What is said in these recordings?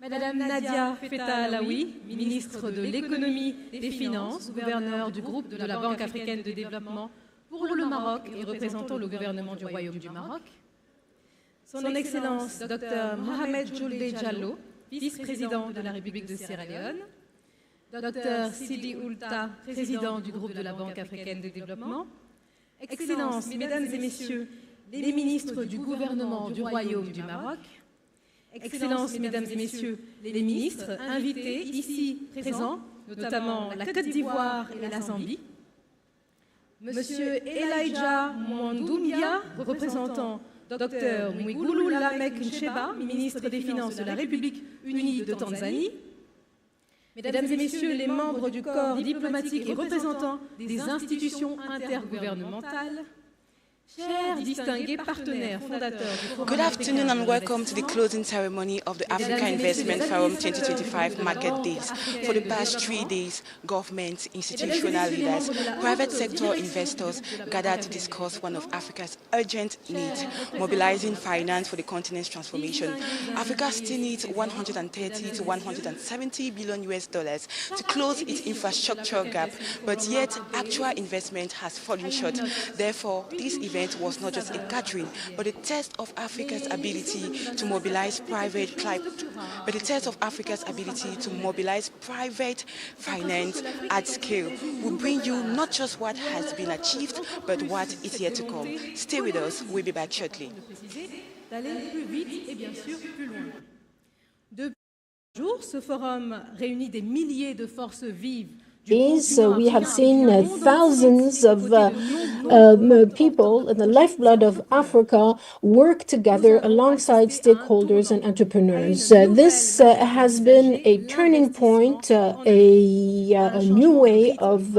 Madame Nadia Feta-Alaoui, ministre de l'Économie et des Finances, gouverneur du groupe de la Banque africaine de développement pour le Maroc et représentant le gouvernement du Royaume du Maroc. Son Excellence Dr Mohamed Julde Diallo, vice-président de la République de Sierra Leone. Dr Sidi Oulta, président du groupe de la Banque africaine de développement. Excellences, Mesdames et Messieurs, les ministres du gouvernement du Royaume du Maroc. Excellences, Mesdames et Messieurs, les ministres invités ici présents, notamment la Côte d'Ivoire et la Zambie. Monsieur Elijah Mwandoumbia, représentant Dr Mwigulu Lamek Ncheba, ministre des Finances de la République unie de Tanzanie. Mesdames et Messieurs, les membres du corps diplomatique et représentants des institutions intergouvernementales. Chers distingués partenaires fondateurs du Forum. Good afternoon and welcome to the closing ceremony of the Africa Investment Forum 2025 Market Days. For the past 3 days, governments, institutional leaders, private sector investors gathered to discuss one of Africa's urgent needs, mobilizing finance for the continent's transformation. Africa still needs 130 to 170 billion US dollars to close its infrastructure gap, but yet actual investment has fallen short. Therefore, this event was not just a gathering, but a test of Africa's ability to mobilize private finance at scale. We bring you not just what has been achieved, but what is yet to come. Stay with us. We'll be back shortly. Depuis ce forum réunit des milliers de forces vives. We have seen thousands of people, the lifeblood of Africa, work together alongside stakeholders and entrepreneurs. This has been a turning point, a new way of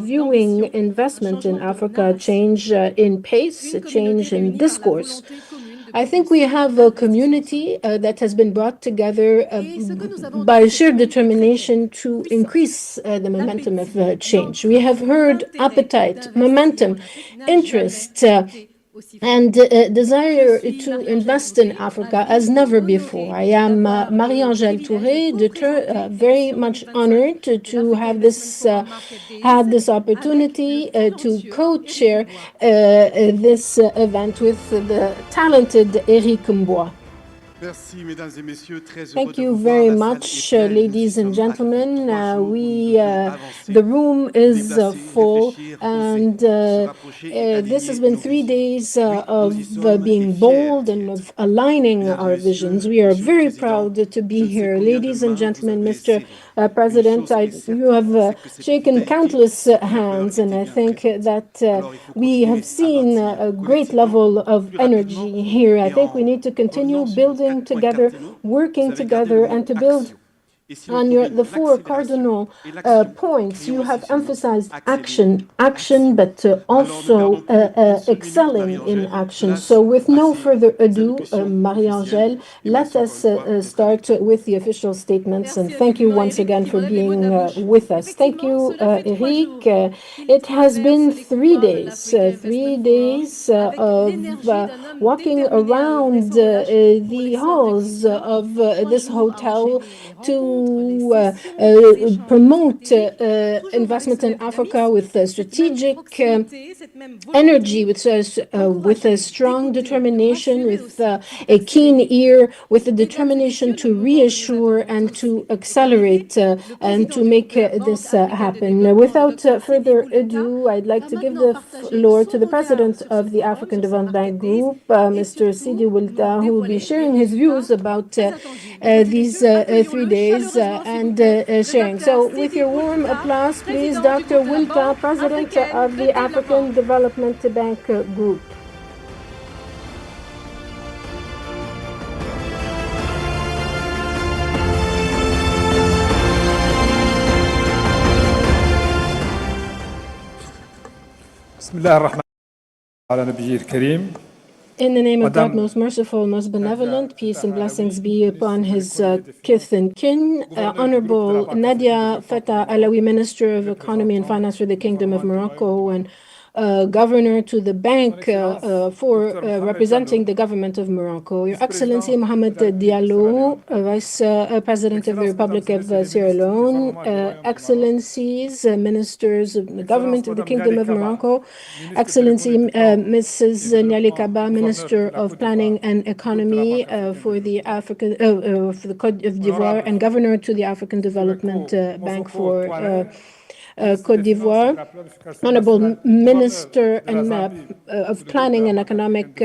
viewing investment in Africa, change in pace, a change in discourse. I think we have a community that has been brought together by sheer determination to increase the momentum of change. We have heard appetite, momentum, interest, and desire to invest in Africa as never before. I am Marie-Angèle Touré, very much honored to have had this opportunity to co-chair this event with the talented Éric Mbois. Thank you very much, ladies and gentlemen. The room is full, and this has been 3 days of being bold and of aligning our visions. We are very proud to be here. Ladies and gentlemen, Mr. President, you have shaken countless hands, and I think that we have seen a great level of energy here. I think we need to continue building together, working together, and to build on the four cardinal points. You have emphasized action, but also excelling in action. So with no further ado, Marie-Angèle, let us start with the official statements, and thank you once again for being with us. Thank you, Eric. It has been 3 days, 3 days of walking around the halls of this hotel to promote investment in Africa with strategic energy, with a strong determination, with a keen ear, with the determination to reassure and to accelerate and to make this happen. Without further ado, I'd like to give the floor to the president of the African Development Bank Group, Mr. Sidi Oulta, who will be sharing his views about these 3 days and sharing. So with your warm applause, please, Dr. Oulta, President of the African Development Bank Group. In the name of God, most merciful, most benevolent, peace and blessings be upon his kith and kin. Honorable Nadia Feta Alaoui, Minister of Economy and Finance for the Kingdom of Morocco, and Governor to the bank for representing the government of Morocco. Your Excellency Mohamed Diallo, Vice President of the Republic of Sierra Leone, Excellencies, Ministers of the Government of the Kingdom of Morocco, Excellency Mrs. Niali Kaba, Minister of Planning and Economy for the Côte d'Ivoire, and Governor to the African Development Bank for Côte d'Ivoire, Honorable Minister of Planning and Economic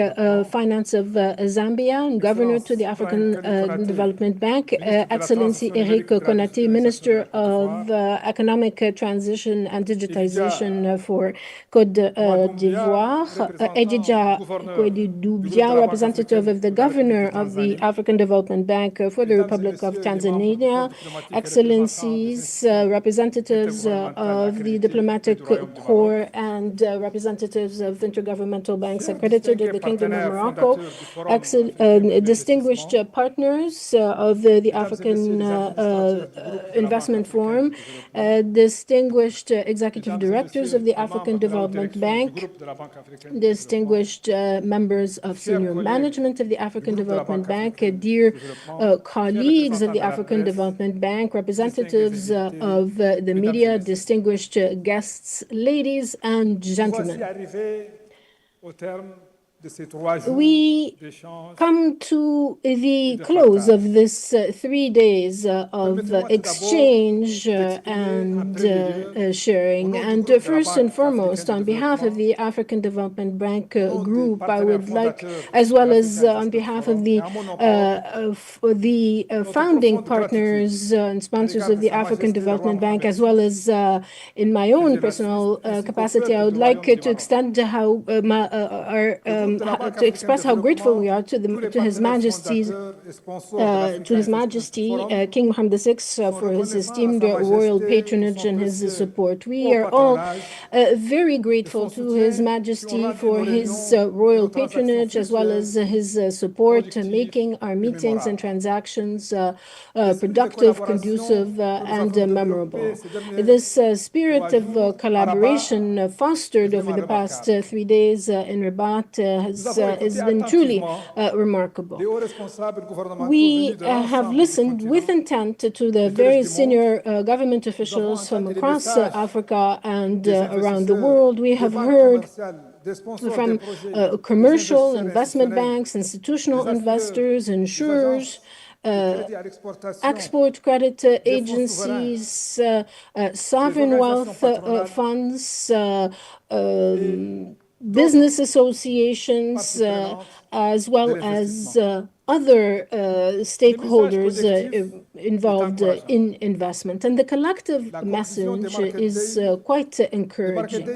Finance of Zambia, and Governor to the African Development Bank, Excellency Eric Konati, Minister of Economic Transition and Digitization for Côte d'Ivoire, Edija Kwedidubia, representative of the Governor of the African Development Bank for the Republic of Tanzania, Excellencies, representatives of the diplomatic corps and representatives of intergovernmental banks accredited to the Kingdom of Morocco, distinguished partners of the African Investment Forum, distinguished executive directors of the African Development Bank, distinguished members of senior management of the African Development Bank, dear colleagues of the African Development Bank, representatives of the media, distinguished guests, ladies and gentlemen. We come to the close of this 3 days of exchange and sharing. And first and foremost, on behalf of the African Development Bank Group, I would like, as well as on behalf of the founding partners and sponsors of the African Development Bank, as well as in my own personal capacity, I would like to extend how to express how grateful we are to His Majesty King Mohammed VI for his esteemed royal patronage and his support. We are all very grateful to His Majesty for his royal patronage as well as his support, making our meetings and transactions productive, conducive, and memorable. This spirit of collaboration fostered over the past 3 days in Rabat has been truly remarkable. We have listened with intent to the various senior government officials from across Africa and around the world. We have heard from commercial investment banks, institutional investors, insurers, export credit agencies, sovereign wealth funds, business associations, as well as other stakeholders involved in investment. And the collective message is quite encouraging.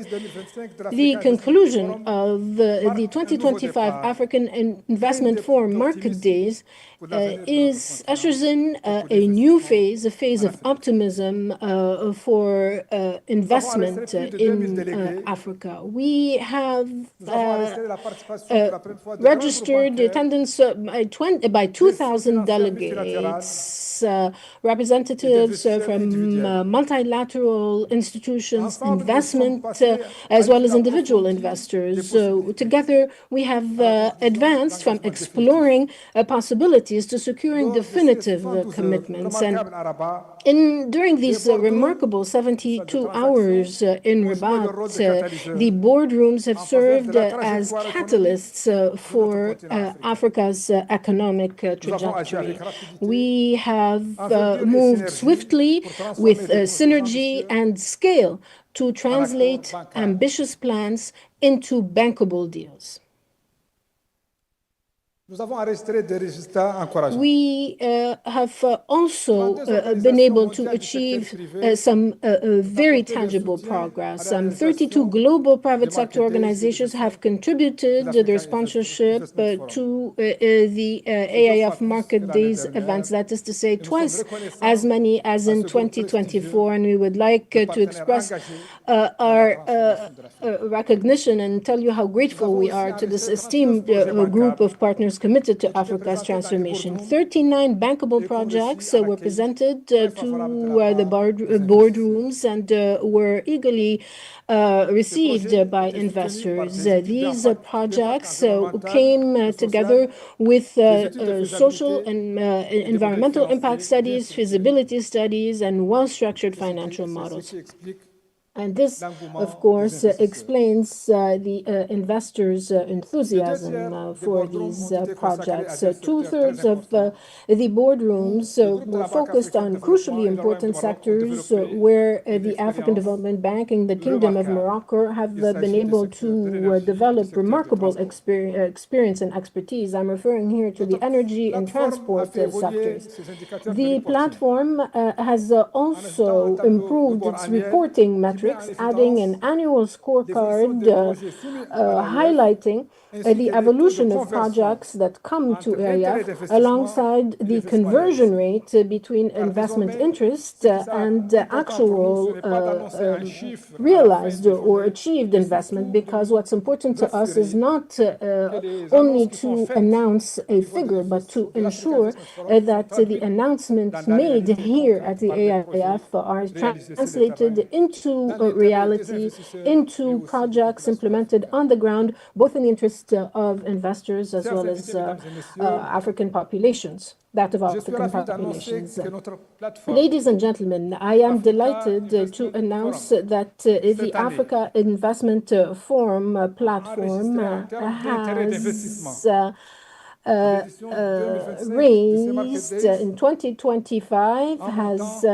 The conclusion of the 2025 African Investment Forum Market Days ushers in a new phase, a phase of optimism for investment in Africa. We have registered the attendance by 2,000 delegates, representatives from multilateral institutions, investment, as well as individual investors. So together, we have advanced from exploring possibilities to securing definitive commitments. And during these remarkable 72 hours in Rabat, the boardrooms have served as catalysts for Africa's economic trajectory. We have moved swiftly with synergy and scale to translate ambitious plans into bankable deals. We have also been able to achieve some very tangible progress. 32 global private sector organizations have contributed their sponsorship to the AIF Market Days events, that is to say, twice as many as in 2024. And we would like to express our recognition and tell you how grateful we are to this esteemed group of partners committed to Africa's transformation. 39 bankable projects were presented to the boardrooms and were eagerly received by investors. These projects came together with social and environmental impact studies, feasibility studies, and well-structured financial models. And this, of course, explains the investors' enthusiasm for these projects. Two-thirds of the boardrooms were focused on crucially important sectors where the African Development Bank and the Kingdom of Morocco have been able to develop remarkable experience and expertise. I'm referring here to the energy and transport sectors. The platform has also improved its reporting metrics, adding an annual scorecard highlighting the evolution of projects that come to AIF alongside the conversion rate between investment interest and actual realized or achieved investment, because what's important to us is not only to announce a figure, but to ensure that the announcements made here at the AIF are translated into reality, into projects implemented on the ground, both in the interest of investors as well as African populations, that of African populations. Ladies and gentlemen, I am delighted to announce that the Africa Investment Forum platform has raised in 2025 has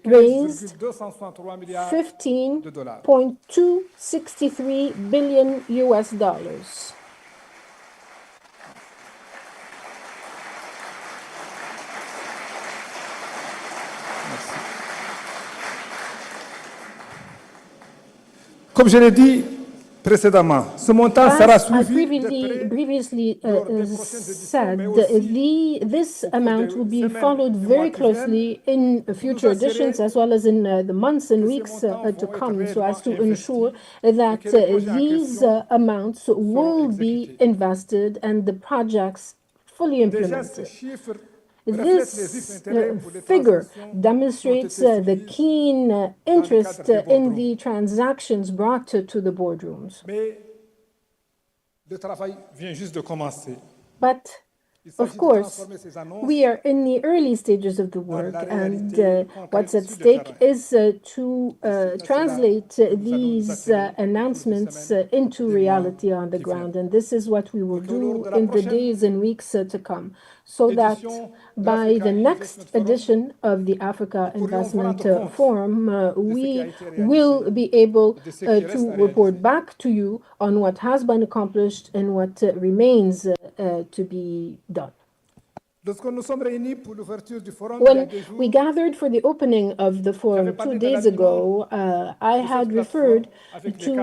raised 15.263 billion US dollars. Comme je l'ai dit précédemment, ce montant sera suivi previously said, this amount will be followed very closely in future editions as well as in the months and weeks to come, so as to ensure that these amounts will be invested and the projects fully implemented. This figure demonstrates the keen interest in the transactions brought to the boardrooms. But, of course, we are in the early stages of the work, and what's at stake is to translate these announcements into reality on the ground, and this is what we will do in the days and weeks to come, so that by the next edition of the Africa Investment Forum, we will be able to report back to you on what has been accomplished and what remains to be done. When we gathered for the opening of the forum 2 days ago, I had referred to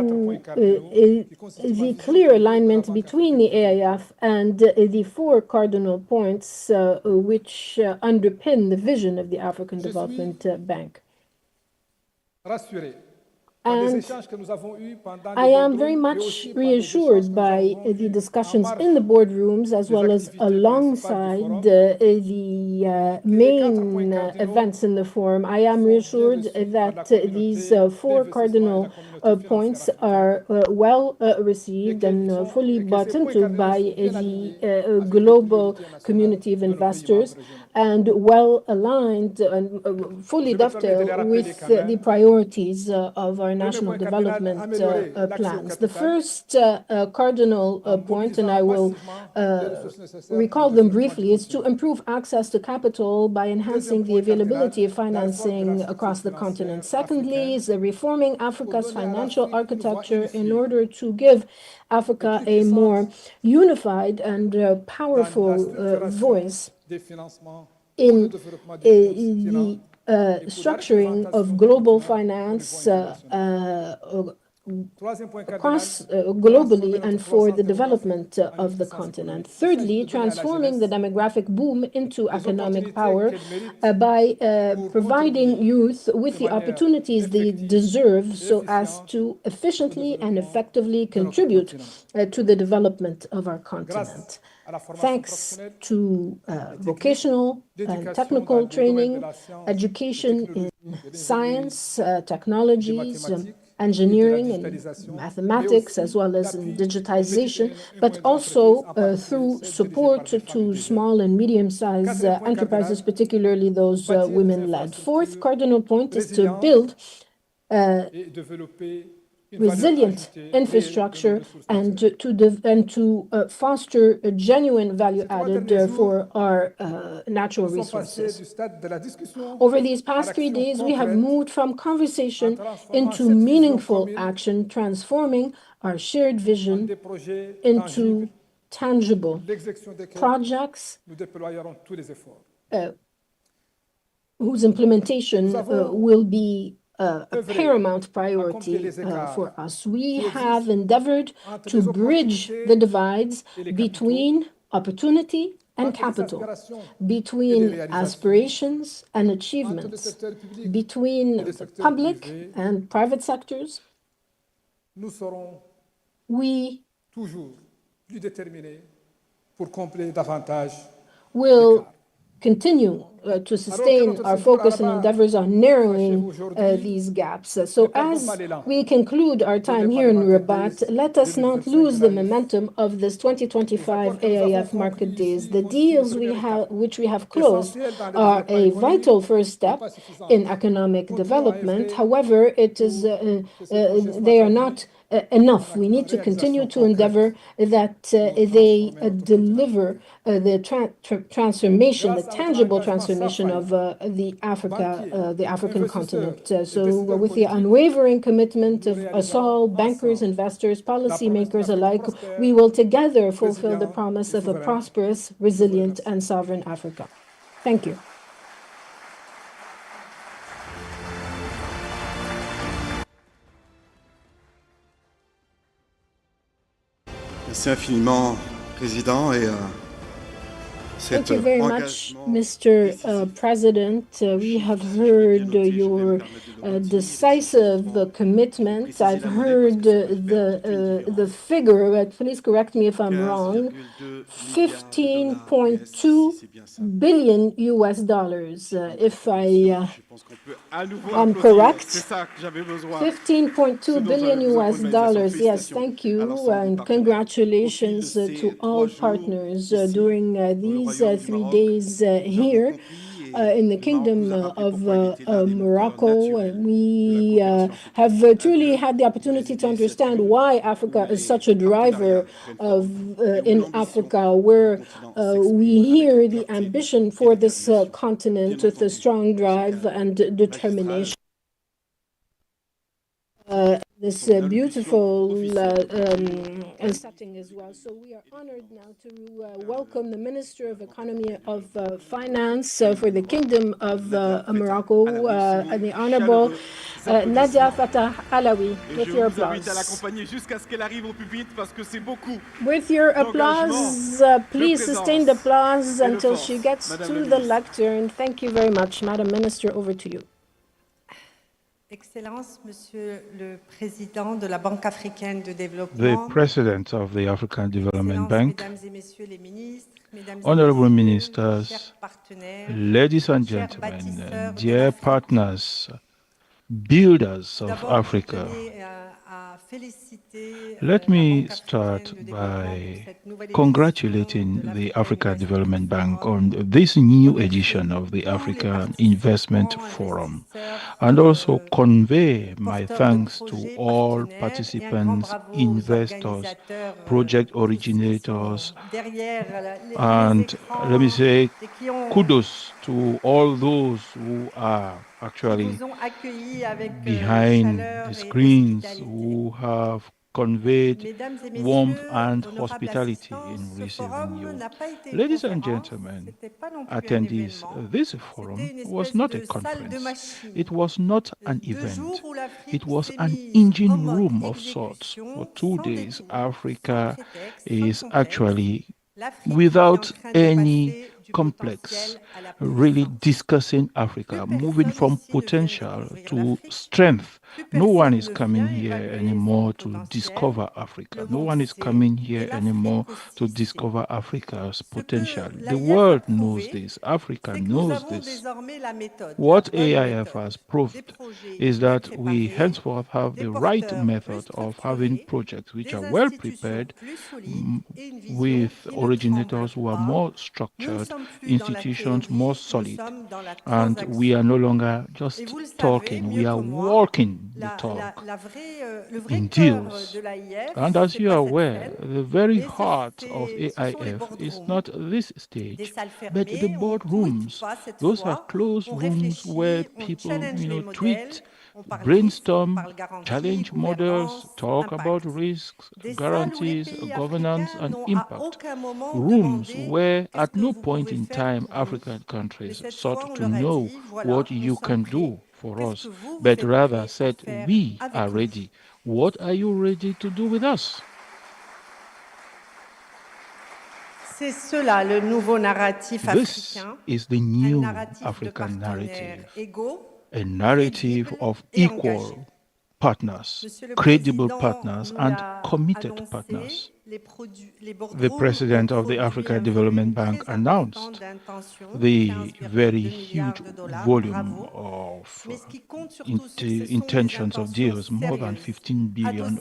the clear alignment between the AIF and the 4 cardinal points which underpin the vision of the African Development Bank. And I am very much reassured by the discussions in the boardrooms as well as alongside the main events in the forum. I am reassured that these 4 cardinal points are well received and fully bought into by the global community of investors, and well aligned and fully dovetailed with the priorities of our national development plans. The first cardinal point, and I will recall them briefly, is to improve access to capital by enhancing the availability of financing across the continent. Secondly, is reforming Africa's financial architecture in order to give Africa a more unified and powerful voice in the structuring of global finance across globally and for the development of the continent. Thirdly, transforming the demographic boom into economic power by providing youth with the opportunities they deserve so as to efficiently and effectively contribute to the development of our continent. thanks to vocational and technical training, education in science, technologies, engineering and mathematics, as well as in digitization, but also through support to small and medium-sized enterprises, particularly those women-led. Fourth cardinal point is to build resilient infrastructure and to foster a genuine value added for our natural resources. Over these past 3 days, we have moved from conversation into meaningful action, transforming our shared vision into tangible projects whose implementation will be a paramount priority for us. We have endeavored to bridge the divides between opportunity and capital, between aspirations and achievements, between the public and private sectors. We will continue to sustain our focus and endeavors on narrowing these gaps. So as we conclude our time here in Rabat, let us not lose the momentum of this 2025 AIF Market Days. The deals which we have closed are a vital first step in economic development. However, they are not enough. We need to continue to endeavor that they deliver the transformation, the tangible transformation of the African continent. So with the unwavering commitment of us all, bankers, investors, policymakers alike, we will together fulfill the promise of a prosperous, resilient, and sovereign Africa. Thank you. Merci infiniment, Président. Thank you very much, Mr. President. We have heard your decisive commitment. I've heard the figure, but please correct me if I'm wrong, $15.2 billion US. If I'm correct, $15.2 billion US. Yes, thank you, and congratulations to all partners during these 3 days here in the Kingdom of Morocco. We have truly had the opportunity to understand why Africa is such a driver in Africa, where we hear the ambition for this continent with a strong drive and determination. This beautiful setting as well. So we are honored now to welcome the Minister of Economy of Finance for the Kingdom of Morocco, the Honorable Nadia Fatah Alaoui, with your applause. With your applause, please sustain the applause until she gets to the lectern. Thank you very much, Madam Minister. Over to you. Excellence, Monsieur le Président de la Banque africaine de développement. The President of the African Development Bank, Honorable Ministers, ladies and gentlemen, dear partners, builders of Africa. Let me start by congratulating the Africa Development Bank on this new edition of the African Investment Forum, and also convey my thanks to all participants, investors, project originators, and let me say kudos to all those who are actually behind the screens, who have conveyed warmth and hospitality in receiving you. Ladies and gentlemen, attendees, this forum was not a conference. It was not an event. It was an engine room of sorts. For 2 days, Africa is actually, without any complex, really discussing Africa, moving from potential to strength No one is coming here anymore to discover Africa. No one is coming here anymore to discover Africa's potential. The world knows this. Africa knows this. What AIF has proved is that we henceforth have the right method of having projects which are well prepared, with originators who are more structured, institutions more solid, and we are no longer just talking, we are walking the talk in deals. And as you are aware, the very heart of AIF is not this stage, but the boardrooms. Those are closed rooms where people, tweet, brainstorm, challenge models, talk about risks, guarantees, governance, and impact. Rooms where at no point in time African countries sought to know what you can do for us, but rather said, we are ready. What are you ready to do with us? This is the new African narrative, a narrative of equal partners, credible partners, and committed partners. The president of the Africa Development Bank announced the very huge volume of intentions of deals, more than $15 billion.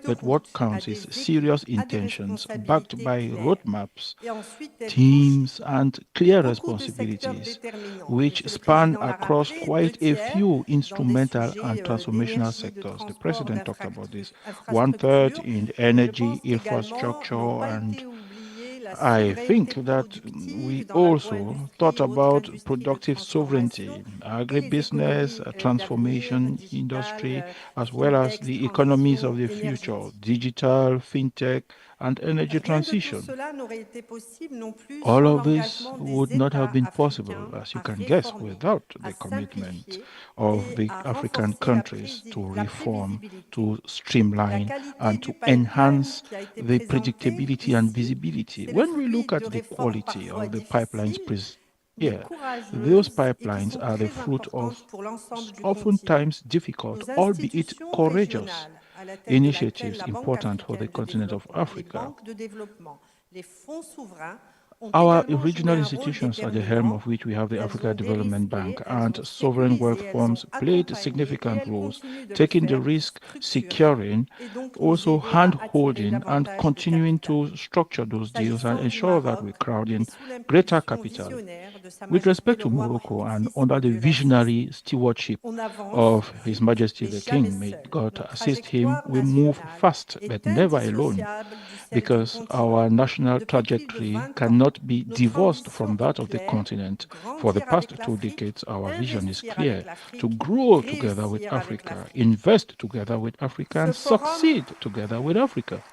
But what counts is serious intentions backed by roadmaps, teams, and clear responsibilities, which span across quite a few instrumental and transformational sectors. The president talked about this. 1/3 in energy, infrastructure, and I think that we also thought about productive sovereignty, agribusiness, transformation industry, as well as the economies of the future, digital, fintech, and energy transition. All of this would not have been possible, as you can guess, without the commitment of the African countries to reform, to streamline, and to enhance the predictability and visibility. When we look at the quality of the pipelines presented here, those pipelines are the fruit of oftentimes difficult, albeit courageous, initiatives important for the continent of Africa. Our regional institutions at the helm of which we have the Africa Development Bank and sovereign wealth funds played significant roles, taking the risk, securing, also hand-holding and continuing to structure those deals and ensure that we crowd in greater capital. With respect to Morocco and under the visionary stewardship of His Majesty the King, may God assist him, we move fast but never alone, because our national trajectory cannot be divorced from that of the continent. For the past 2 decades, our vision is clear: to grow together with Africa, invest together with Africa, and succeed together with Africa.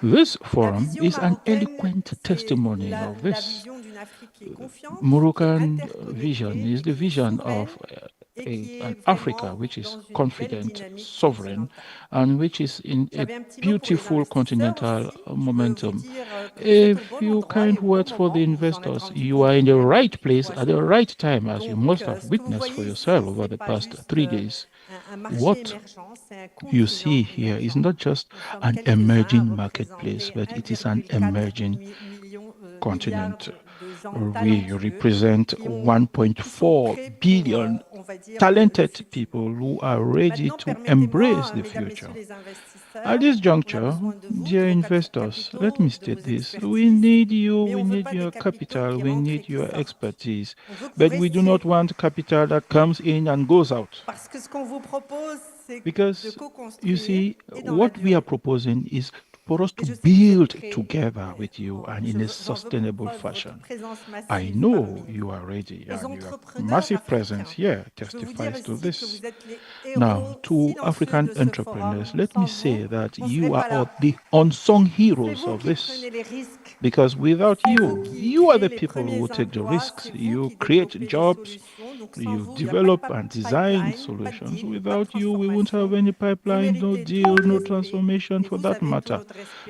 This forum is an eloquent testimony of this. Moroccan vision is the vision of an Africa which is confident, sovereign, and which is in a beautiful continental momentum. A few kind words for the investors. You are in the right place at the right time, as you must have witnessed for yourself over the past 3 days. What you see here is not just an emerging marketplace, but it is an emerging continent. We represent 1.4 billion talented people who are ready to embrace the future. At this juncture, dear investors, let me state this: we need you, we need your capital, we need your expertise, but we do not want capital that comes in and goes out. Because, you see, what we are proposing is for us to build together with you and in a sustainable fashion. I know you are ready, and your massive presence here testifies to this. Now, to African entrepreneurs, let me say that you are the unsung heroes of this. Because without you, you are the people who take the risks. You create jobs, you develop and design solutions. Without you, we won't have any pipeline, no deal, no transformation for that matter.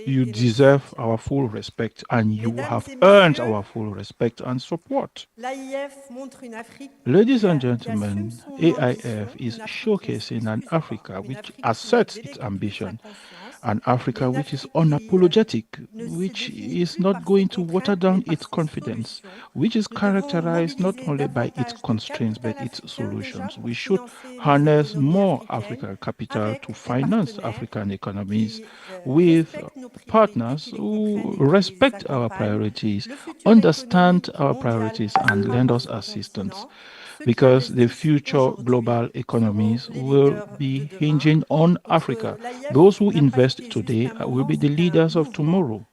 You deserve our full respect, and you have earned our full respect and support. Ladies and gentlemen, AIF is showcasing an Africa which asserts its ambition, an Africa which is unapologetic, which is not going to water down its confidence, which is characterized not only by its constraints but its solutions. We should harness more African capital to finance African economies with partners who respect our priorities, understand our priorities, and lend us assistance. Because the future global economies will be hinging on Africa. Those who invest today will be the leaders of tomorrow.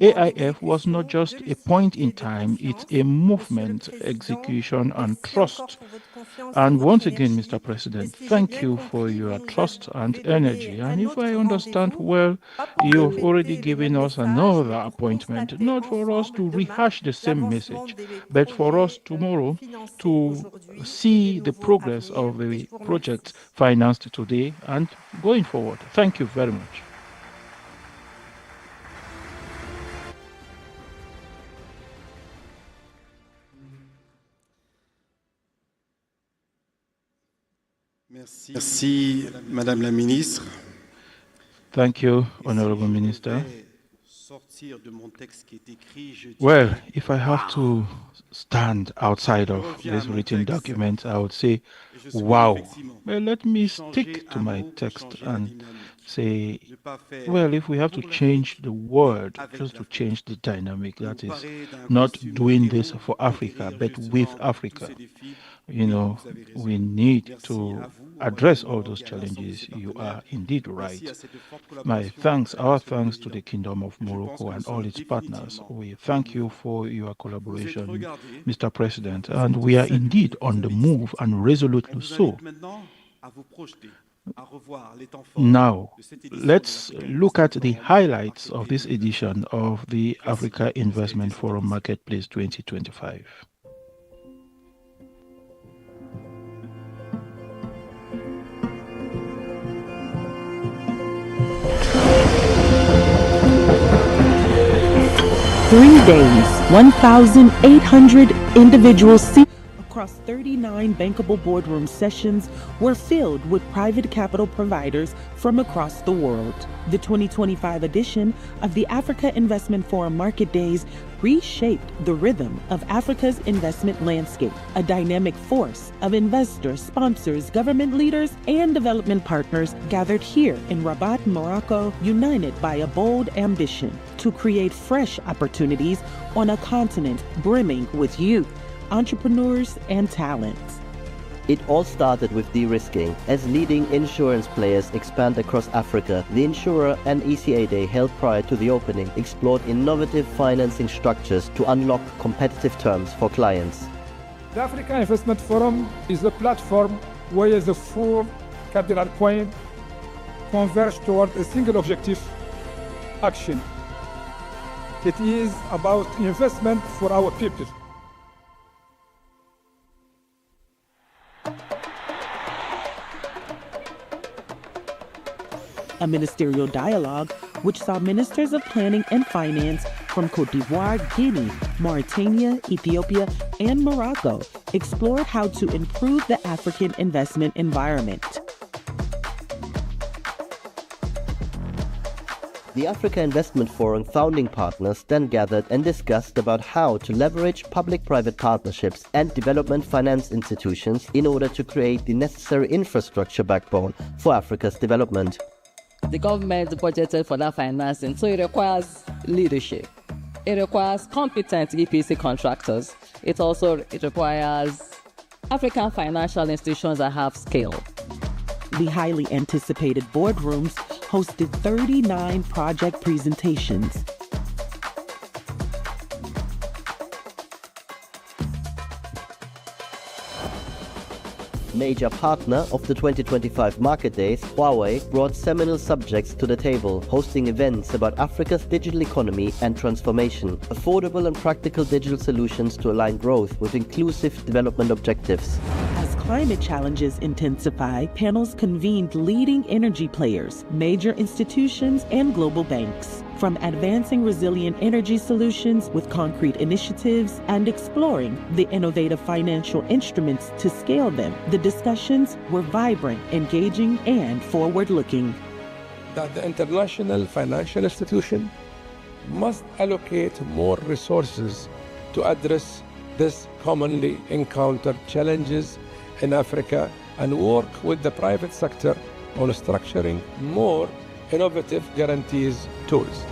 AIF was not just a point in time, it's a movement, execution, and trust. And once again, Mr. President, thank you for your trust and energy. And if I understand well, you have already given us another appointment, not for us to rehash the same message, but for us tomorrow to see the progress of the projects financed today and going forward. Thank you very much. Merci, Madame la Ministre. Thank you, Honorable Minister. Well, if I have to stand outside of this written document, I would say, wow. Well, let me stick to my text and say, well, if we have to change the word, just to change the dynamic, that is not doing this for Africa, but with Africa. You know, we need to address all those challenges. You are indeed right. My thanks, our thanks to the Kingdom of Morocco and all its partners. We thank you for your collaboration, Mr. President, and we are indeed on the move, and resolutely so. Now, let's look at the highlights of this edition of the Africa Investment Forum Marketplace 2025. Three days, 1,800 individuals across 39 bankable boardroom sessions were filled with private capital providers from across the world. The 2025 edition of the Africa Investment Forum Market Days reshaped the rhythm of Africa's investment landscape, a dynamic force of investors, sponsors, government leaders, and development partners gathered here in Rabat, Morocco, united by a bold ambition to create fresh opportunities on a continent brimming with youth, entrepreneurs, and talents. It all started with de-risking. As leading insurance players expand across Africa, the Insurer and ECA Day held prior to the opening explored innovative financing structures to unlock competitive terms for clients. The Africa Investment Forum is a platform where the four cardinal points converge toward a single objective: action. It is about investment for our people. A ministerial dialogue which saw ministers of planning and finance from Côte d'Ivoire, Guinea, Mauritania, Ethiopia, and Morocco explored how to improve the African investment environment. The Africa Investment Forum founding partners then gathered and discussed about how to leverage public-private partnerships and development finance institutions in order to create the necessary infrastructure backbone for Africa's development. The government budgeted for that financing, so it requires leadership. It requires competent EPC contractors. It requires African financial institutions that have scale. The highly anticipated boardrooms hosted 39 project presentations. Major partner of the 2025 Market Days, Huawei brought seminal subjects to the table, hosting events about Africa's digital economy and transformation, affordable and practical digital solutions to align growth with inclusive development objectives. As climate challenges intensify, panels convened leading energy players, major institutions, and global banks. From advancing resilient energy solutions with concrete initiatives and exploring the innovative financial instruments to scale them, the discussions were vibrant, engaging, and forward-looking. That the international financial institution must allocate more resources to address these commonly encountered challenges in Africa and work with the private sector on structuring more innovative guarantees tools.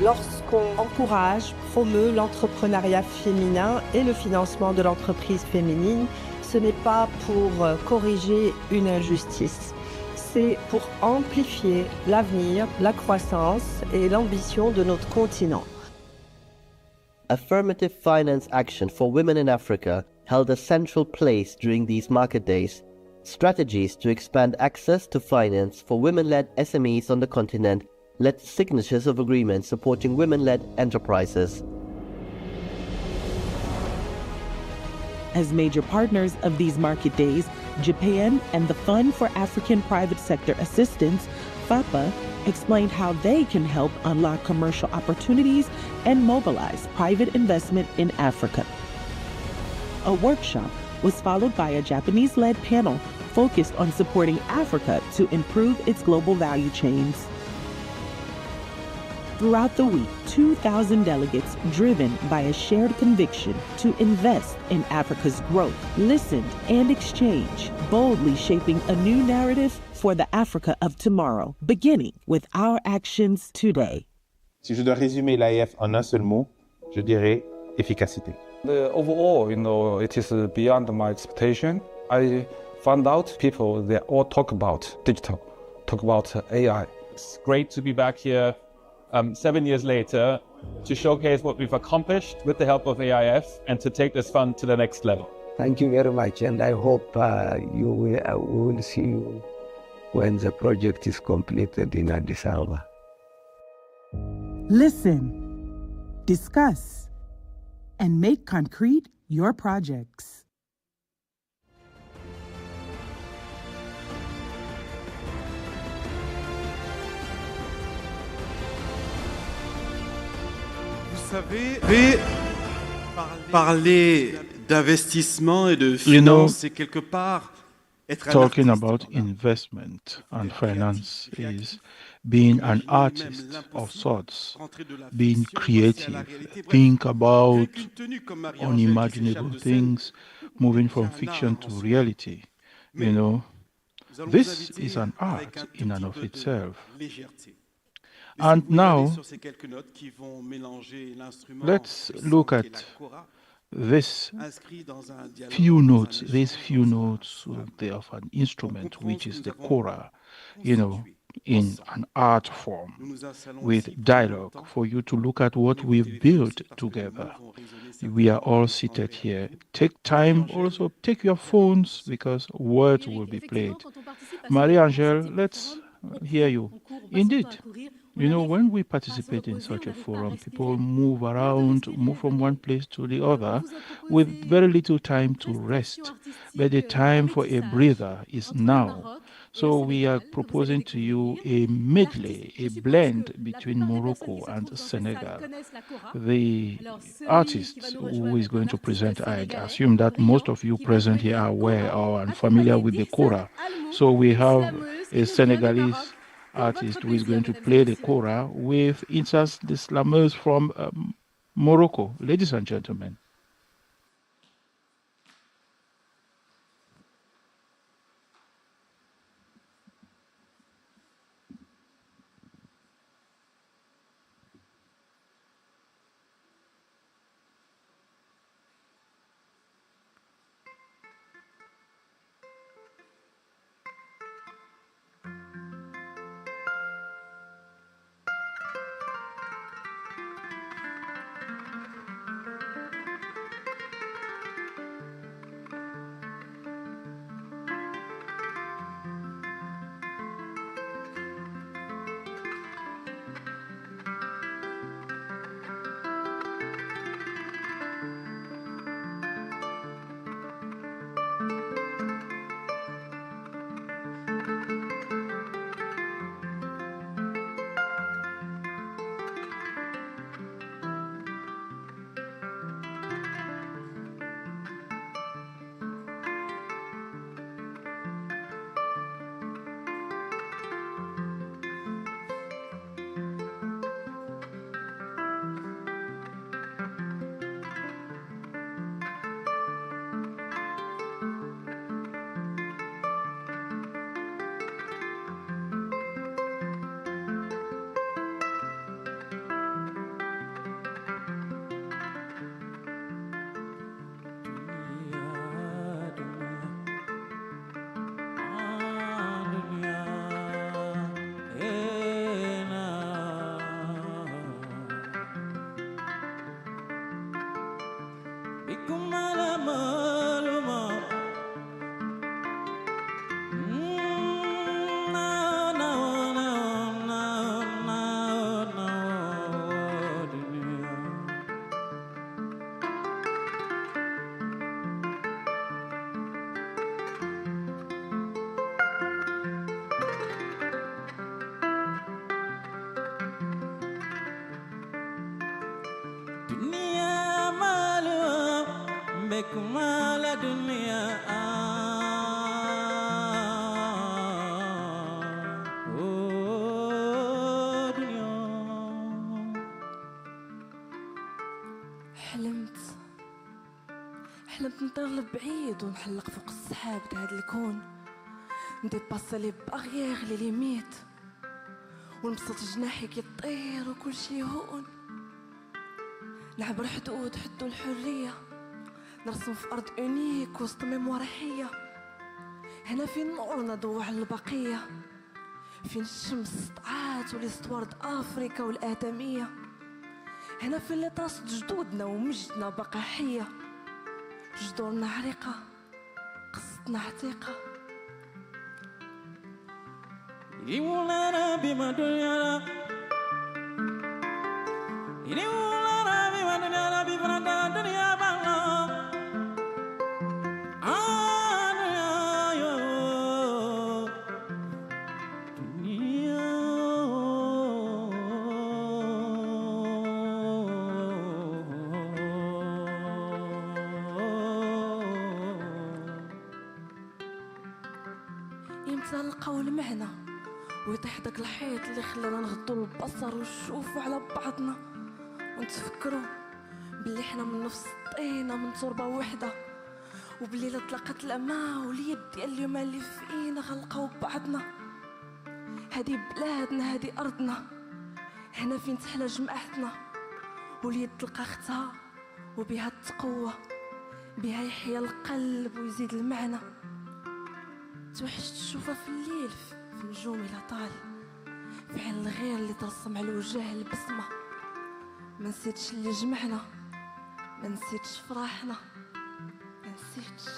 Lorsqu'on encourage, promeut l'entrepreneuriat féminin et le financement de l'entreprise féminine, ce n'est pas pour corriger une injustice. C'est pour amplifier l'avenir, la croissance et l'ambition de notre continent. Affirmative finance action for women in Africa held a central place during these market days. Strategies to expand access to finance for women-led SMEs on the continent led to signatures of agreements supporting women-led enterprises. As major partners of these market days, Japan and the Fund for African Private Sector Assistance, FAPA, explained how they can help unlock commercial opportunities and mobilize private investment in Africa. A workshop was followed by a Japanese-led panel focused on supporting Africa to improve its global value chains. Throughout the week, 2,000 delegates, driven by a shared conviction to invest in Africa's growth, listened and exchanged, boldly shaping a new narrative for the Africa of tomorrow, beginning with our actions today. Si je dois résumer l'AEF en un seul mot, je dirais efficacité. Overall, it is beyond my expectation. I found out people, they all talk about digital, talk about AI. It's great to be back here 7 years later to showcase what we've accomplished with the help of AIF and to take this fund to the next level. Thank you very much, and I hope we will see you when the project is completed in Addis Ababa. Listen, discuss, and make concrete your projects. Parler d'investissement et de finance, c'est quelque part être talking about investment and finance is being an artist of sorts, being creative, think about unimaginable things, moving from fiction to reality. This is an art in and of itself. And now, let's look at these few notes of an instrument, which is the kora, in an art form, with dialogue, for you to look at what we've built together. We are all seated here. Take time, also take your phones, because words will be played. Marie-Angèle, let's hear you. Indeed. When we participate in such a forum, people move around, move from one place to the other with very little time to rest. But the time for a breather is now. So we are proposing to you a medley, a blend between Morocco and Senegal. The artist who is going to present, I assume that most of you present here are aware or are familiar with the kora. So we have a Senegalese artist who is going to play the kora with Insas, the slammers from Morocco. Ladies and gentlemen. حلمت نطير لبعيد ونحلق فوق السحاب د هاد الكون، نديباسي لي باغيير لي ليميت، ونبسط جناحي كيطير وكل شي هون، نعبر حدود الحرية، نرسم في أرض أونيك وسط ميموار حية، هنا فين النور نضوي على البقية، فين الشمس طعات وليستوار د أفريكا والآدمية، هنا فين اللي طاست جدودنا ومجدنا بقى حية، جذورنا عريقة قصتنا عتيقة. يولانا بما دنيانا يولانا بما دنيانا بفرندا دنيا بانا نلقاو المعنى ويطيح داك الحيط اللي خلانا نغضو البصر ونشوفو على بعضنا ونتفكرو بلي حنا من نفس الطينه من تربه وحده، وبلي لا طلقت الأماء واليد ديال اليوم اللي فينا غنلقاو بعضنا. هادي بلادنا هادي ارضنا، هنا فين تحلى جماعتنا، واليد تلقى اختها وبها التقوى، بها يحيا القلب ويزيد المعنى. توحشت تشوفها في الليل في نجوم إلى طال، في عين الغير اللي ترسم على الوجه البسمة. ما نسيتش اللي جمعنا، ما نسيتش فرحنا، ما نسيتش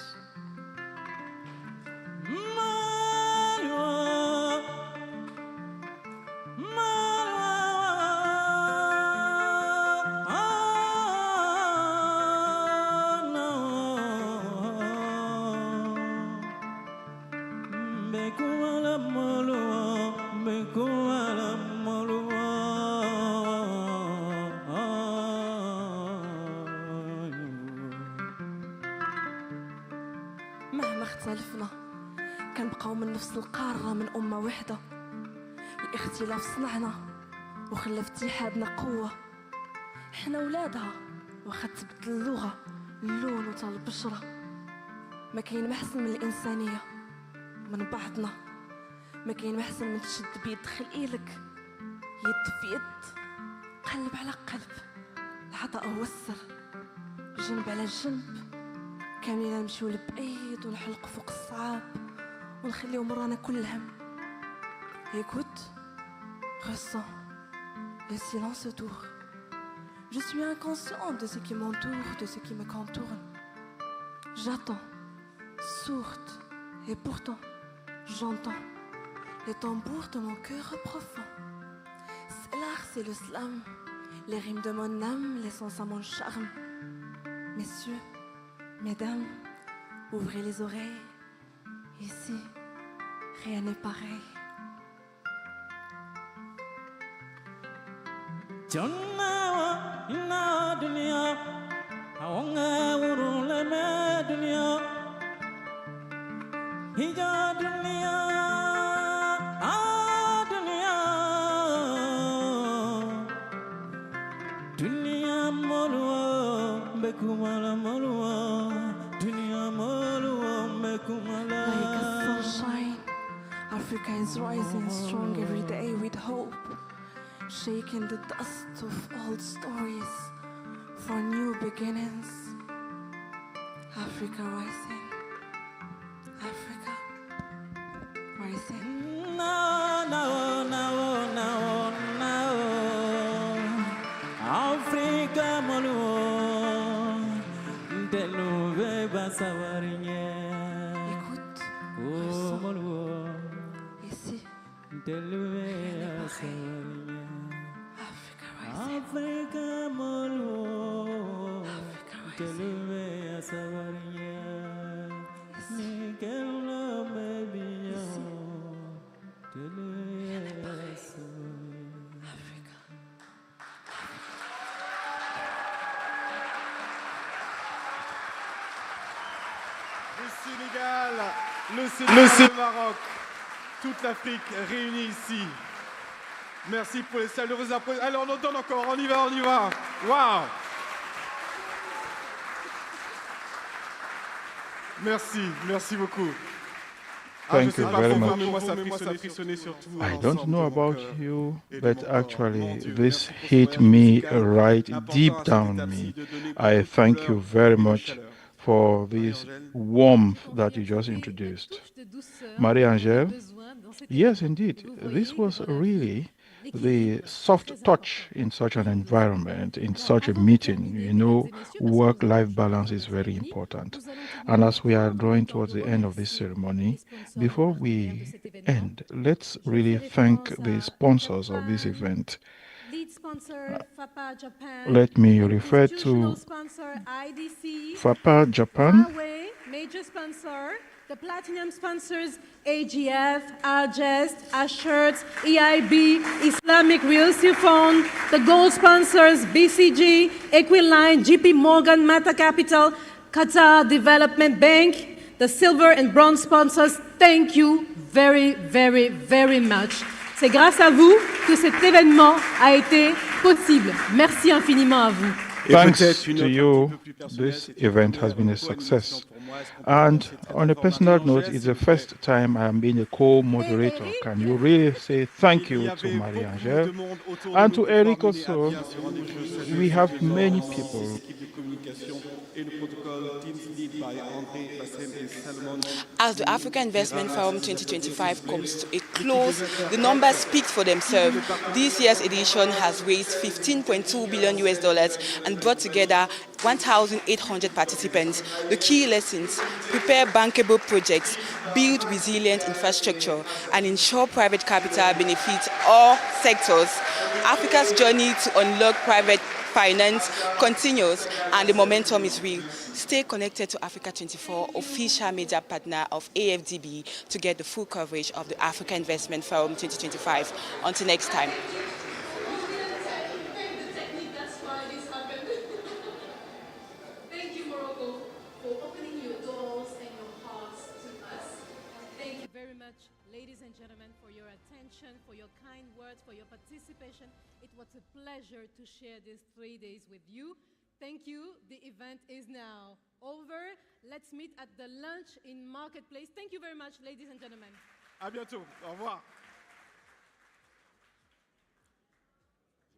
مهما اختلفنا كنبقاو من نفس القارة، من أمة وحدة. الاختلاف صنعنا وخلى في اتحادنا قوة، حنا ولادها واخا تبدل اللغة اللون وتا البشرة. ما كاين محسن من الإنسانية من بعضنا، ما كاين محسن من تشد بيد خليلك، يد في يد، قلب على قلب. العطاء هو السر، جنب على جنب، كاملين نمشيو لبعيد ونحلق فوق الصعاب ونخليو مرانا كل هم. Écoute, ressens, le silence autour. Je suis inconscient de ce qui m'entoure, de ce qui me contourne. J'attends, sourde, et pourtant j'entends les tambours de mon cœur profond. C'est l'art, c'est le slam, les rimes de mon âme, l'essence à mon charme. Messieurs, mesdames, ouvrez les oreilles. Ici, rien n'est pareil. Jonna inna dunya awanga urula ma dunya hija dunya dunya dunya molwa bekumala molwa dunya molwa bekumala. Like a sunshine, Africa is rising strong every day with hope, shaking the dust of old stories for new beginnings. Africa rising, Africa rising. No, no, no, no, no. Africa malu, Écoute, ressens. Ici, Africa Le Sénégal, le Maroc, toute l'Afrique réunie ici. Merci pour les chaleureux applaudissements. Allez, on en donne encore, on y va. Waouh! Merci beaucoup. Thank you very much. I don't know about you, but actually this hit me right deep down me. I thank you very much for this warmth that you just introduced. Marie-Angèle, yes, indeed, this was really the soft touch in such an environment, in such a meeting. You know, work-life balance is very important. And as we are drawing towards the end of this ceremony, before we end, let's really thank the sponsors of this event. Lead sponsor, FAPA Japan. Let me refer to sponsor, IDC. FAPA Japan. Huawei, major sponsor. The platinum sponsors, AGF, Algest, Assured, EIB, Islamic Real Estate Fund. The gold sponsors, BCG, Equiline, JP Morgan, Mata Capital, Qatar Development Bank. The silver and bronze sponsors, thank you very, very, very much. C'est grâce à vous que cet événement a été possible. Merci infiniment à vous. Thanks to you, this event has been a success. And on a personal note, it's the first time I am being a co-moderator. Can you really say thank you to Marie-Angèle and to Eric also? We have many people. As the Africa Investment Forum 2025 comes to a close, the numbers speak for themselves. This year's edition has raised $15.2 billion and brought together 1,800 participants. The key lessons: prepare bankable projects, build resilient infrastructure, and ensure private capital benefits all sectors. Africa's journey to unlock private finance continues, and the momentum is real. Stay connected to Africa 24, official media partner of AFDB, to get the full coverage of the Africa Investment Forum 2025. Until next time. Thank you, Morocco, for opening your doors and your hearts to us. Thank you very much, ladies and gentlemen, for your attention, for your kind words, for your participation. It was a pleasure to share these 3 days with you. Thank you. The event is now over. Let's meet at the lunch in Marketplace. Thank you very much, ladies and gentlemen. À bientôt. Au revoir.